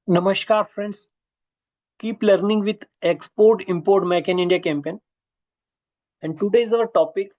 Namaskar friends, keep learning with Export Import Make in India campaign. And today is our topic: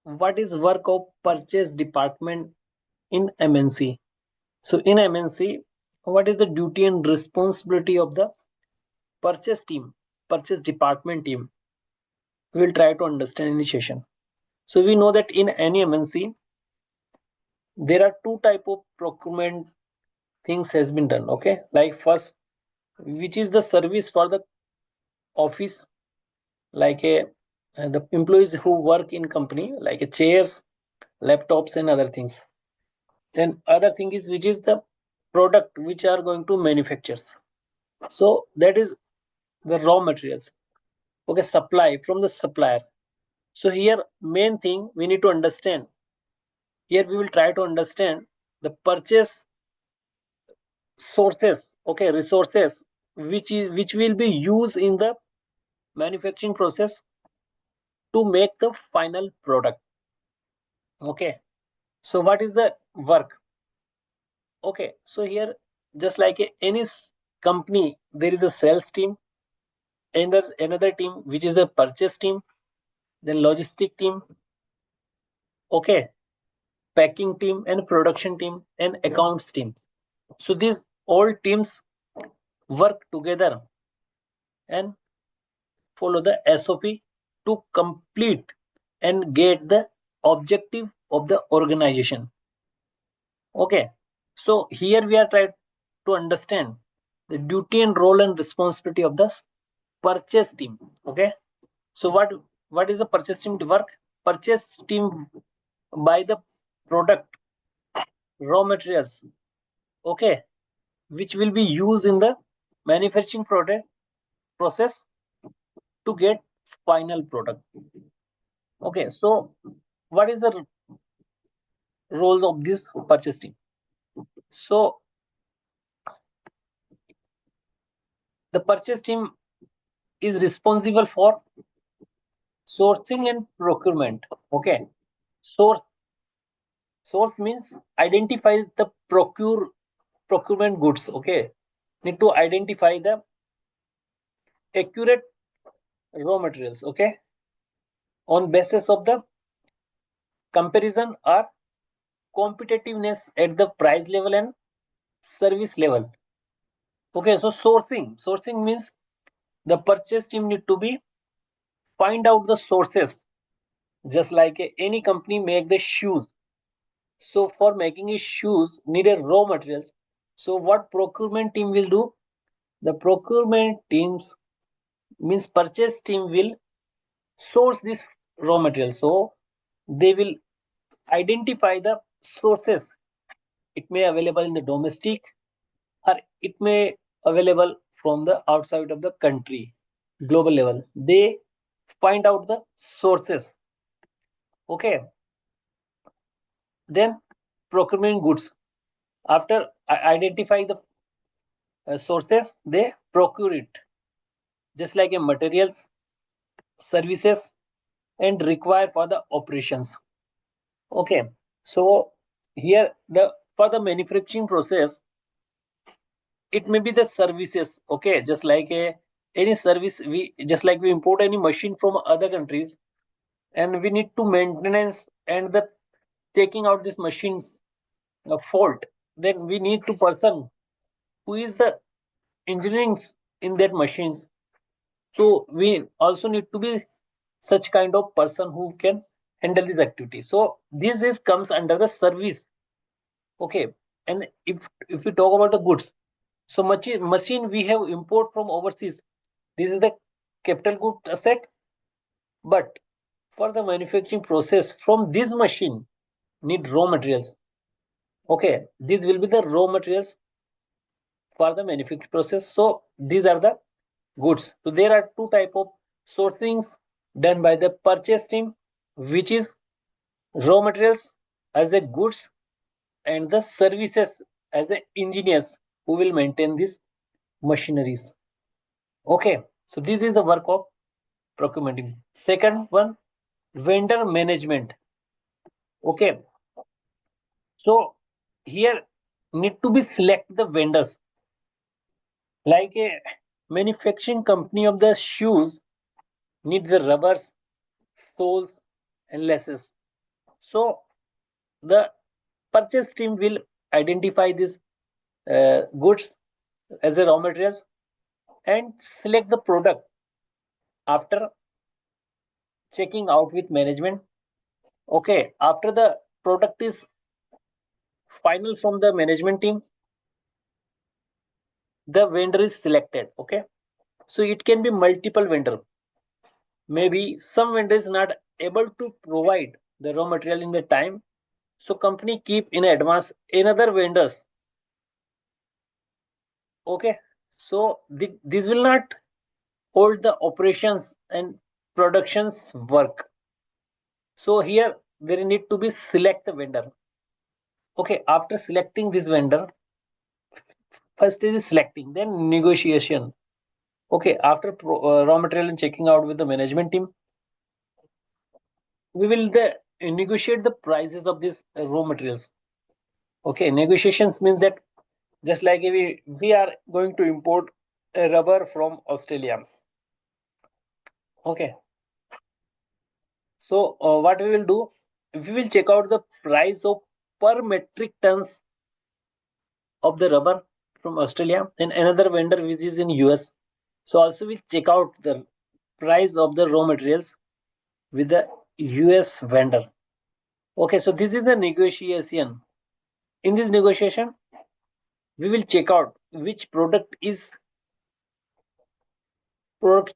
what is work of purchase department in MNC? So in MNC, what is the duty and responsibility of the purchase team, purchase department team? We will try to understand in the session. So we know that in any MNC there are two type of procurement things has been done. Okay, like first, which is the service for the office, like the employees who work in company, like chairs, laptops and other things. Then other thing is which is the product which are going to manufactures. So that is the raw materials. Okay, supply from the supplier. So here main thing we need to understand, here we will try to understand the purchase sources, okay, resources which will be used in the manufacturing process to make the final product. Okay, so what is the work? Okay, so here just like any company, there is a sales team, another team which is the purchase team, then logistic team, okay, packing team and production team and accounts team. So these all teams work together and follow the SOP to complete and get the objective of the organization. Okay, so here we are trying to understand the duty and role and responsibility of the purchase team. Okay, so what is the purchase team work? Purchase team buy the product, raw materials, okay, which will be used in the manufacturing product process to get final product. Okay, so what is the role of this purchase team? So the purchase team is responsible for sourcing and procurement. Okay, source source means identify the procurement goods. Okay, need to identify the accurate raw materials. Okay, on basis of the comparison or competitiveness at the price level and service level. Okay, so sourcing means the purchase team need to be find out the sources, just like any company make the shoes. So for making a shoes need a raw materials. So what procurement team will do? The procurement teams means purchase team will source this raw material. So they will identify the sources. It may available in the domestic or it may available from the outside of the country, global level. They find out the sources. Okay, then procurement goods. After identify the sources, they procure it, just like a materials, services, and require for the operations. Okay, so here the for the manufacturing process, it may be the services. Okay, just like any service, we just like we import any machine from other countries, and we need to maintenance and the taking out this machine's fault. Then we need to person who is the engineering in that machines. So we also need to be such kind of person who can handle this activity. So this is comes under the service. Okay, and if we talk about the goods, so machine we have import from overseas. This is the capital good asset, but for the manufacturing process from this machine need raw materials. Okay, these will be the raw materials for the manufacturing process. So these are the goods. So there are two type of sourcings done by the purchase team, which is raw materials as a goods and the services as the engineers who will maintain these machineries. Okay, so this is the work of procurement team. Second one, vendor management. Okay, so here need to be select the vendors. Like a manufacturing company of the shoes need the rubbers, soles, and laces. So the purchase team will identify these goods as a raw materials and select the product after checking out with management. Okay, after the product is final from the management team, the vendor is selected. Okay, so it can be multiple vendor. Maybe some vendor is not able to provide the raw material in the time, so company keep in advance another vendors. Okay, so this will not hold the operations and productions work. So here there need to be select the vendor. Okay, after selecting this vendor, first is selecting, then negotiation. Okay, after raw material and checking out with the management team, we will negotiate the prices of these raw materials. Okay, negotiations means that just like we are going to import a rubber from Australia. Okay, so what we will do, we will check out the price of per metric tons of the rubber from Australia and another vendor which is in US. So also we check out the price of the raw materials with the US vendor. Okay, so this is the negotiation. In this negotiation, we will check out which product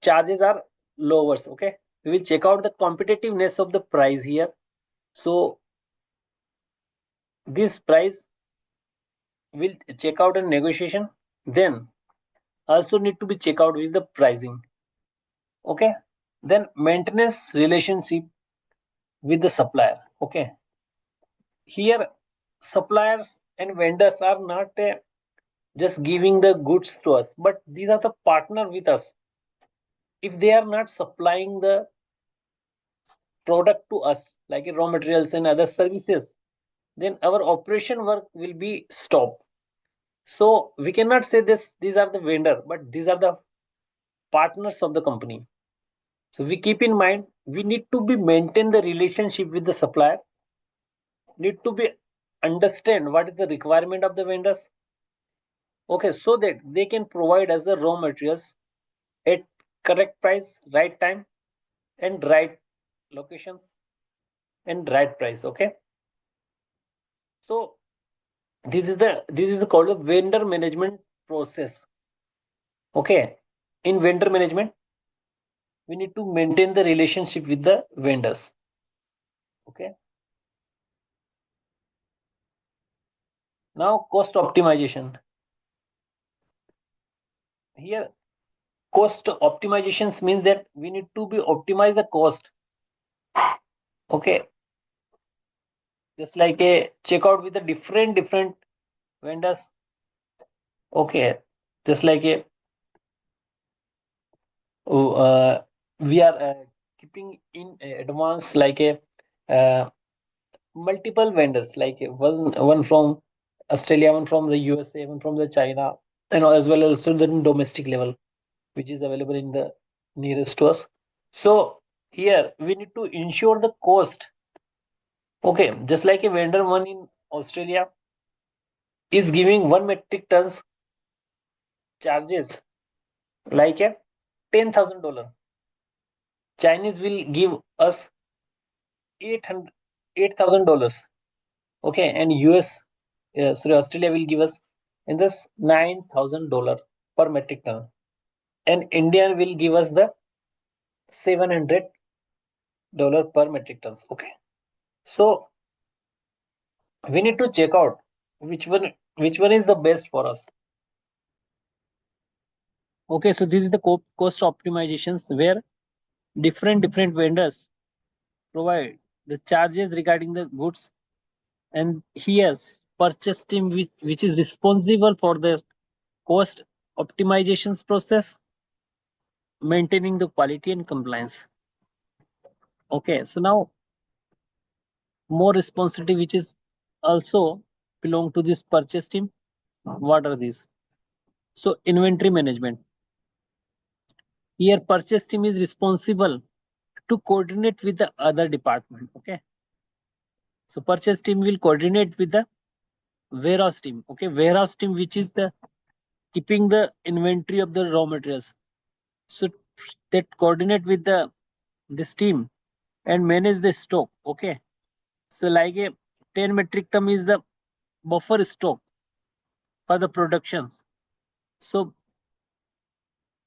charges are lowest. Okay, we will check out the competitiveness of the price here. So this price will check out in negotiation. Then also need to be check out with the pricing. Okay, then maintenance relationship with the supplier. Okay, here suppliers and vendors are not just giving the goods to us, but these are the partner with us. If they are not supplying the product to us like raw materials and other services, then our operation work will be stopped. So we cannot say this these are the vendor, but these are the partners of the company. So we keep in mind we need to be maintain the relationship with the supplier, need to be understand what is the requirement of the vendors. Okay, so that they can provide us the raw materials at correct price, right time, and right location and right price. Okay, so this is called a vendor management process. Okay, in vendor management we need to maintain the relationship with the vendors. Okay, now cost optimization. Here cost optimizations means that we need to be optimize the cost. Okay, just like a checkout with the different vendors. Okay, just like a we are keeping in advance like a uh, multiple vendors like one from Australia, one from the USA, one from the China, and as well as also the domestic level which is available in the nearest to us. So here we need to ensure the cost. Okay, just like a vendor one in Australia is giving 1 metric tons charges like a $10,000. Chinese will give us 800 $8,000. Okay, and Australia will give us in this $9,000 per metric ton, and India will give us the $700 per metric tons. Okay, so we need to check out which one is the best for us. Okay, so this is the cost optimizations where different vendors provide the charges regarding the goods, and here's purchase team which is responsible for the cost optimizations process, maintaining the quality and compliance. Okay, so now more responsibility which is also belong to this purchase team. What are these? So inventory management. Here purchase team is responsible to coordinate with the other department. Okay. So purchase team will coordinate with the warehouse team. Okay. Warehouse team, which is the keeping the inventory of the raw materials. So that coordinate with the this team and manage the stock. Okay. So like a 10 metric ton is the buffer stock for the production. So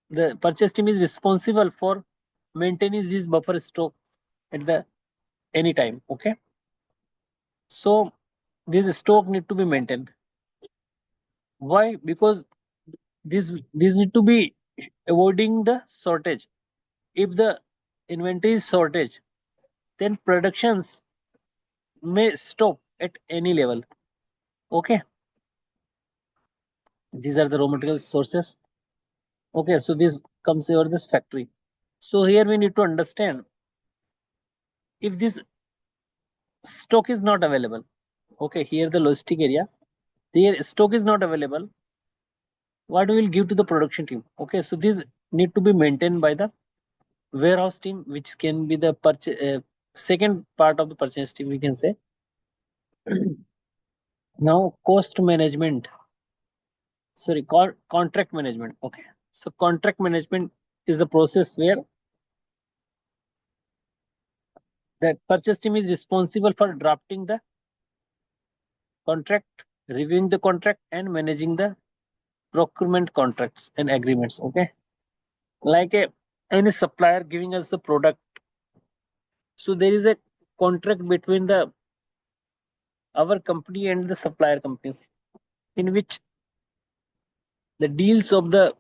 the purchase team is responsible for maintaining this buffer stock at the any time. Okay. So this stock need to be maintained. Why? Because this need to be avoiding the shortage. If the inventory is shortage, then productions may stop at any level. Okay. These are the raw material sources. Okay, so this comes over this factory. So here we need to understand if this stock is not available. Okay, here the logistic area, their stock is not available. What we will give to the production team? Okay, so this need to be maintained by the warehouse team, which can be the second part of the purchase team, we can say. Now cost management, sorry, contract management. Okay, so contract management is the process where the purchase team is responsible for drafting the contract, reviewing the contract, and managing the procurement contracts and agreements. Okay, like any supplier giving us the product, so there is a contract between the our company and the supplier companies, in which the deals of the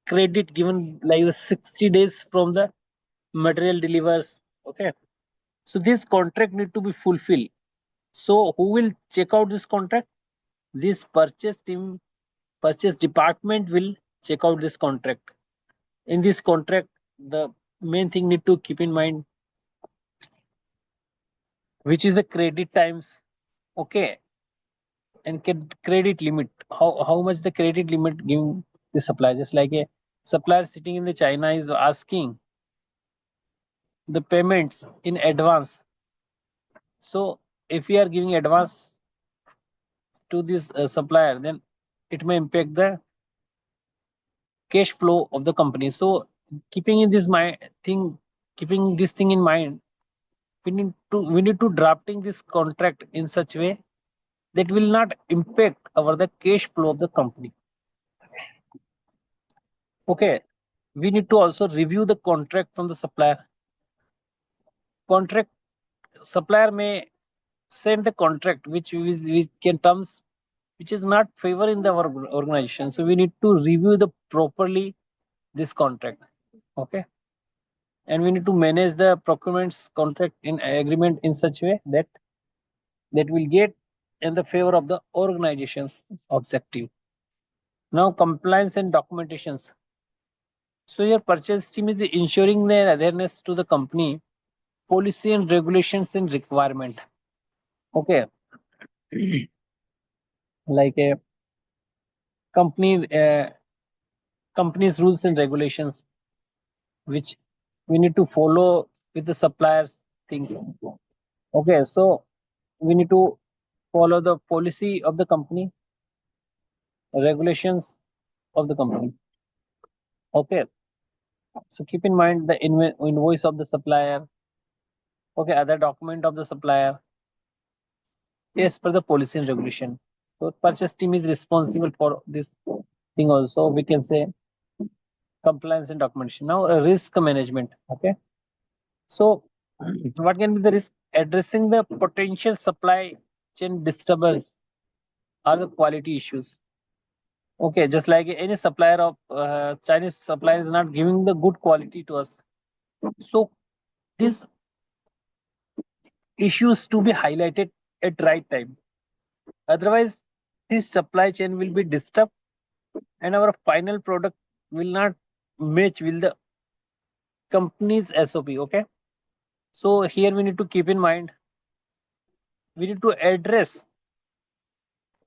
credit given like the 60 days from the material delivers. Okay, so this contract need to be fulfilled. So who will check out this contract? This purchase team, purchase department will check out this contract. In this contract, the main thing need to keep in mind, which is the credit times. Okay, and credit limit. How much the credit limit given the supplier? Just like a supplier sitting in the China is asking the payments in advance. So if we are giving advance to this supplier, then it may impact the cash flow of the company. So keeping in this mind thing, keeping this thing in mind, we need to drafting this contract in such way that will not impact our the cash flow of the company. Okay, we need to also review the contract from the supplier. Contract supplier may send a contract which can terms which is not favor in the our organization. So we need to review the properly this contract. Okay, and we need to manage the procurements contract in agreement in such way that will get in the favor of the organization's objective. Now compliance and documentations. So your purchase team is ensuring their adherence to the company policy and regulations and requirement. Okay, like a company company's rules and regulations, which we need to follow with the suppliers things. Okay, so we need to follow the policy of the company, regulations of the company. Okay, so keep in mind the invoice of the supplier. Okay, other document of the supplier as per the policy and regulation. So purchase team is responsible for this thing also. We can say compliance and documentation. Now risk management. Okay, so what can be the risk? Addressing the potential supply chain disturbance or the quality issues. Okay, just like any supplier of Chinese supplier is not giving the good quality to us. So these issues to be highlighted at right time. Otherwise, this supply chain will be disturbed and our final product will not match with the company's SOP. Okay. So here we need to keep in mind, we need to address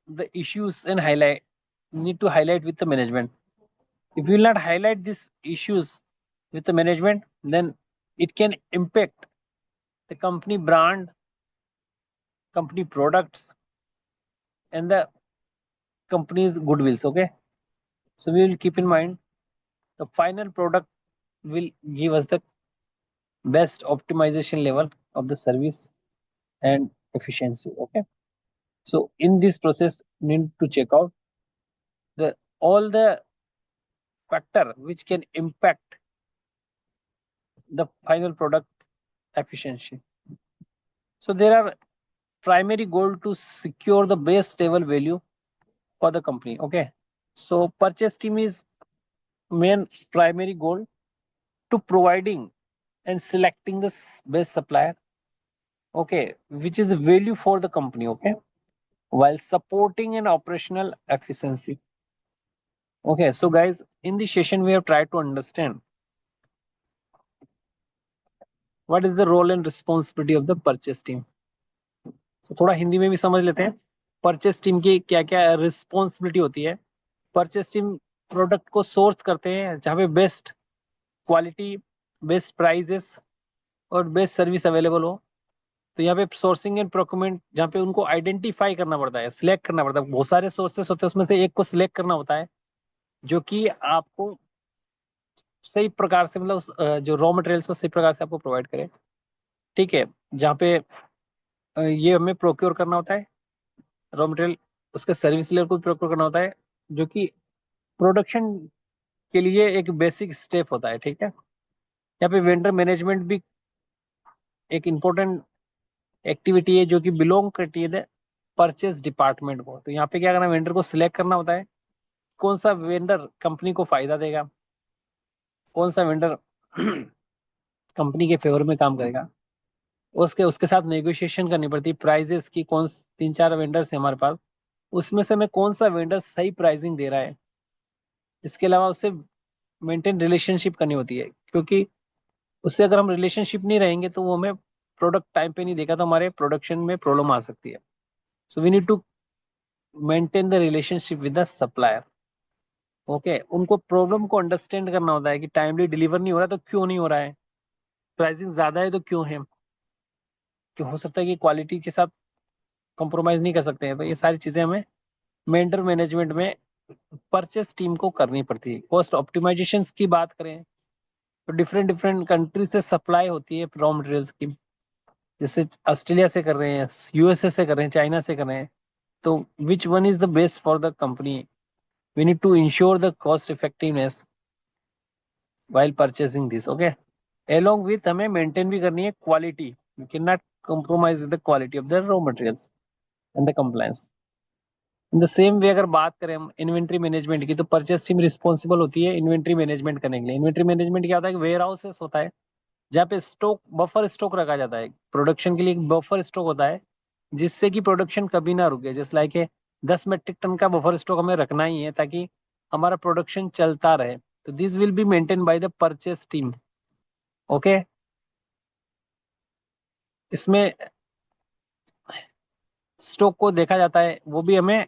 the issues and highlight need to highlight with the management. If you will not highlight these issues with the management, then it can impact the company brand, company products, and the company's goodwills. Okay, so we will keep in mind the final product will give us the best optimization level of the service and efficiency. Okay, so in this process, we need to check out the all the factor which can impact the final product efficiency. So there are primary goal to secure the base stable value for the company. Okay, so purchase team is main primary goal to providing and selecting the best supplier. Okay, which is a value for the company. Okay, while supporting an operational efficiency. Okay, so guys, in this session we have tried to understand what is the role and responsibility of the purchase team. तो थोड़ा हिंदी में भी समझ लेते हैं purchase team की क्या क्या रिस्पॉन्सिबिलिटी होती है। परचेस टीम प्रोडक्ट को सोर्स करते हैं जहाँ पे बेस्ट क्वालिटी, बेस्ट प्राइजेस और बेस्ट सर्विस अवेलेबल हो। तो यहाँ पे सोर्सिंग एंड प्रोक्यूरमेंट जहाँ पे उनको आइडेंटिफाई करना पड़ता है, सिलेक्ट करना पड़ता है। बहुत सारे सोर्सेस होते हैं, उसमें से एक को सिलेक्ट करना होता है जो कि आपको सही प्रकार से मतलब जो रॉ मटेरियल्स को सही प्रकार से आपको प्रोवाइड करे। ठीक है, जहाँ पे ये हमें प्रोक्योर करना होता है रॉ मटेरियल, उसके सर्विस लेवल को प्रोक्योर करना होता है जो कि प्रोडक्शन के लिए एक बेसिक स्टेप होता है। ठीक है, यहाँ पे वेंडर मैनेजमेंट भी एक इम्पोर्टेंट एक्टिविटी है जो कि बिलोंग करती है परचेस डिपार्टमेंट को। तो यहाँ पे क्या करना, वेंडर को सिलेक्ट करना होता है कौन सा वेंडर कंपनी को फायदा देगा, कौन सा वेंडर कंपनी के फेवर में काम करेगा। उसके उसके साथ नेगोशिएशन करनी पड़ती है प्राइजेस की। कौन 3-4 वेंडर्स है हमारे पास, उसमें से हमें कौन सा वेंडर सही प्राइसिंग दे रहा है। इसके अलावा उससे मेंटेन रिलेशनशिप करनी होती है, क्योंकि उससे अगर हम रिलेशनशिप नहीं रहेंगे तो वो हमें प्रोडक्ट टाइम पे नहीं देगा तो हमारे प्रोडक्शन में प्रॉब्लम आ सकती है। So we need to maintain the relationship with the supplier. Okay, उनको प्रॉब्लम को अंडरस्टैंड करना होता है कि टाइमली डिलीवर नहीं हो रहा तो क्यों नहीं हो रहा है, प्राइसिंग ज्यादा है तो क्यों है, कि हो सकता है कि क्वालिटी के साथ कॉम्प्रोमाइज नहीं कर सकते हैं। तो ये सारी चीजें हमें वेंडर मैनेजमेंट में परचेस टीम को करनी पड़ती है। कॉस्ट ऑप्टिमाइजेशन की बात करें तो डिफरेंट डिफरेंट कंट्री से सप्लाई होती है रॉ मटेरियल्स की। जैसे ऑस्ट्रेलिया से कर रहे हैं, यूएसए से कर रहे हैं, चाइना से कर रहे हैं। तो which one is the best for the company, we need to ensure the cost effectiveness while purchasing this. Okay, along with हमें मेंटेन भी करनी है quality, we can not compromise with the quality of the raw materials and the compliance. In the same way अगर बात करें हम inventory management की, तो परचेस टीम रिस्पॉन्सिबल होती है इन्वेंट्री मैनेजमेंट करने के लिए। इन्वेंट्री मैनेजमेंट क्या होता है कि वेयर हाउसेस होता है जहाँ पे स्टॉक, बफर स्टॉक रखा जाता है। प्रोडक्शन के लिए एक बफर स्टॉक होता है जिससे कि प्रोडक्शन कभी ना रुके। जैसे लाइक 10 मीट्रिक टन का बफर स्टॉक हमें रखना ही है ताकि हमारा प्रोडक्शन चलता रहे। तो this will be maintain by the purchase team. Okay, इसमें स्टॉक को देखा जाता है, वो भी हमें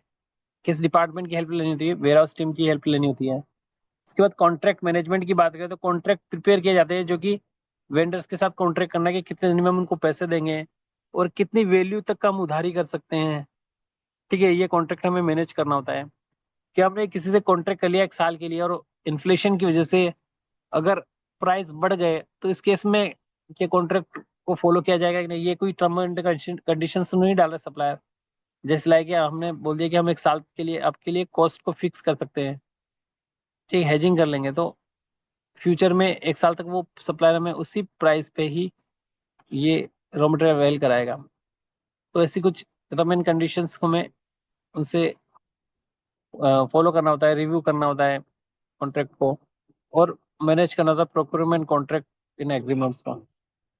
किस डिपार्टमेंट की हेल्प लेनी होती है, वेयर हाउस टीम की हेल्प लेनी होती है। इसके बाद कॉन्ट्रैक्ट मैनेजमेंट की बात करें तो कॉन्ट्रैक्ट प्रिपेयर किए जाते हैं जो कि वेंडर्स के साथ कॉन्ट्रैक्ट करना कि कितने दिन में हम उनको पैसे देंगे और कितनी वैल्यू तक का हम उधारी कर सकते हैं। ठीक है, ये कॉन्ट्रैक्ट हमें मैनेज करना होता है कि आपने किसी से कॉन्ट्रैक्ट कर लिया 1 साल के लिए और इन्फ्लेशन की वजह से अगर प्राइस बढ़ गए तो इस केस में क्या कॉन्ट्रैक्ट को फॉलो किया जाएगा कि नहीं। ये कोई टर्म एंड कंडीशन तो नहीं डाल रहा सप्लायर। जैसे लाइक हमने बोल दिया कि हम 1 साल के लिए आपके लिए कॉस्ट को फिक्स कर सकते हैं, ठीक, हेजिंग कर लेंगे, तो फ्यूचर में 1 साल तक वो सप्लायर हमें उसी प्राइस पे ही ये रॉ मटेरियल अवेल कराएगा। तो ऐसी कुछ टर्म एंड कंडीशंस को हमें उनसे फॉलो करना होता है, रिव्यू करना होता है कॉन्ट्रैक्ट को, और मैनेज करना होता है प्रोक्योरमेंट कॉन्ट्रैक्ट इन एग्रीमेंट्स को।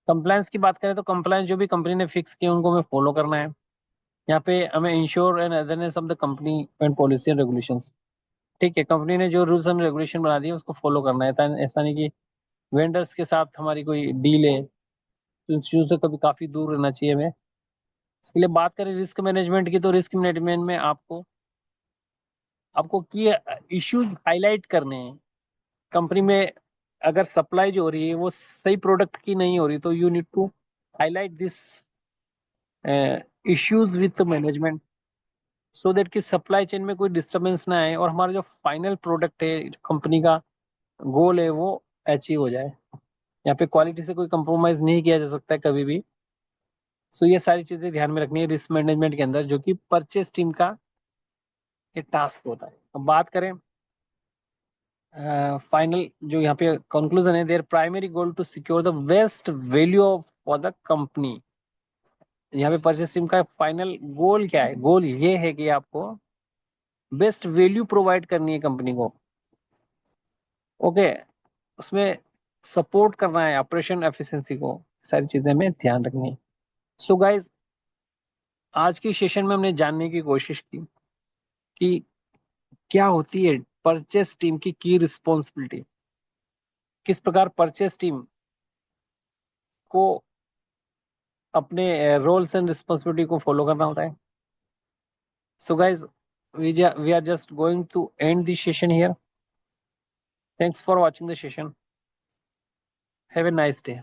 कंप्लायंस की बात करें तो कंप्लायंस जो भी कंपनी ने फिक्स किए उनको हमें फॉलो करना है। यहाँ पे हमें ensure and awareness of the company and policy and regulations. ठीक है, कंपनी ने जो रूल्स एंड रेगुलेशन बना दिए उसको फॉलो करना है। ऐसा नहीं कि वेंडर्स के साथ हमारी कोई डील है तो इन चीज़ों से कभी काफ़ी दूर रहना चाहिए हमें। इसके लिए बात करें रिस्क मैनेजमेंट की, तो रिस्क मैनेजमेंट में आपको आपको की इश्यूज हाईलाइट करने हैं कंपनी में। अगर सप्लाई जो हो रही है वो सही प्रोडक्ट की नहीं हो रही, तो you need to highlight this issues with management, so that कि सप्लाई चेन में कोई डिस्टरबेंस ना आए और हमारा जो फाइनल प्रोडक्ट है, जो कंपनी का गोल है, वो अचीव हो जाए। यहाँ पे क्वालिटी से कोई कंप्रोमाइज नहीं किया जा सकता है कभी भी। सो ये सारी चीजें ध्यान में रखनी है रिस्क मैनेजमेंट के अंदर, जो कि परचेस टीम का ये टास्क होता है। अब बात करें फाइनल जो यहाँ पे कंक्लूजन है, their primary goal to secure the best value of for the company. यहाँ पे परचेस टीम का फाइनल गोल क्या है? गोल ये है कि आपको बेस्ट वैल्यू प्रोवाइड करनी है कंपनी को। ओके, उसमें सपोर्ट करना है ऑपरेशन एफिशिएंसी को, सारी चीजें हमें ध्यान रखनी है। सो गाइज, आज की सेशन में हमने जानने की कोशिश की कि क्या होती है परचेस टीम की रिस्पॉन्सिबिलिटी, किस प्रकार परचेस टीम को अपने रोल्स एंड रिस्पॉन्सिबिलिटी को फॉलो करना होता है। So guys, we are just going to end this session here. Thanks for watching the session. Have a nice day.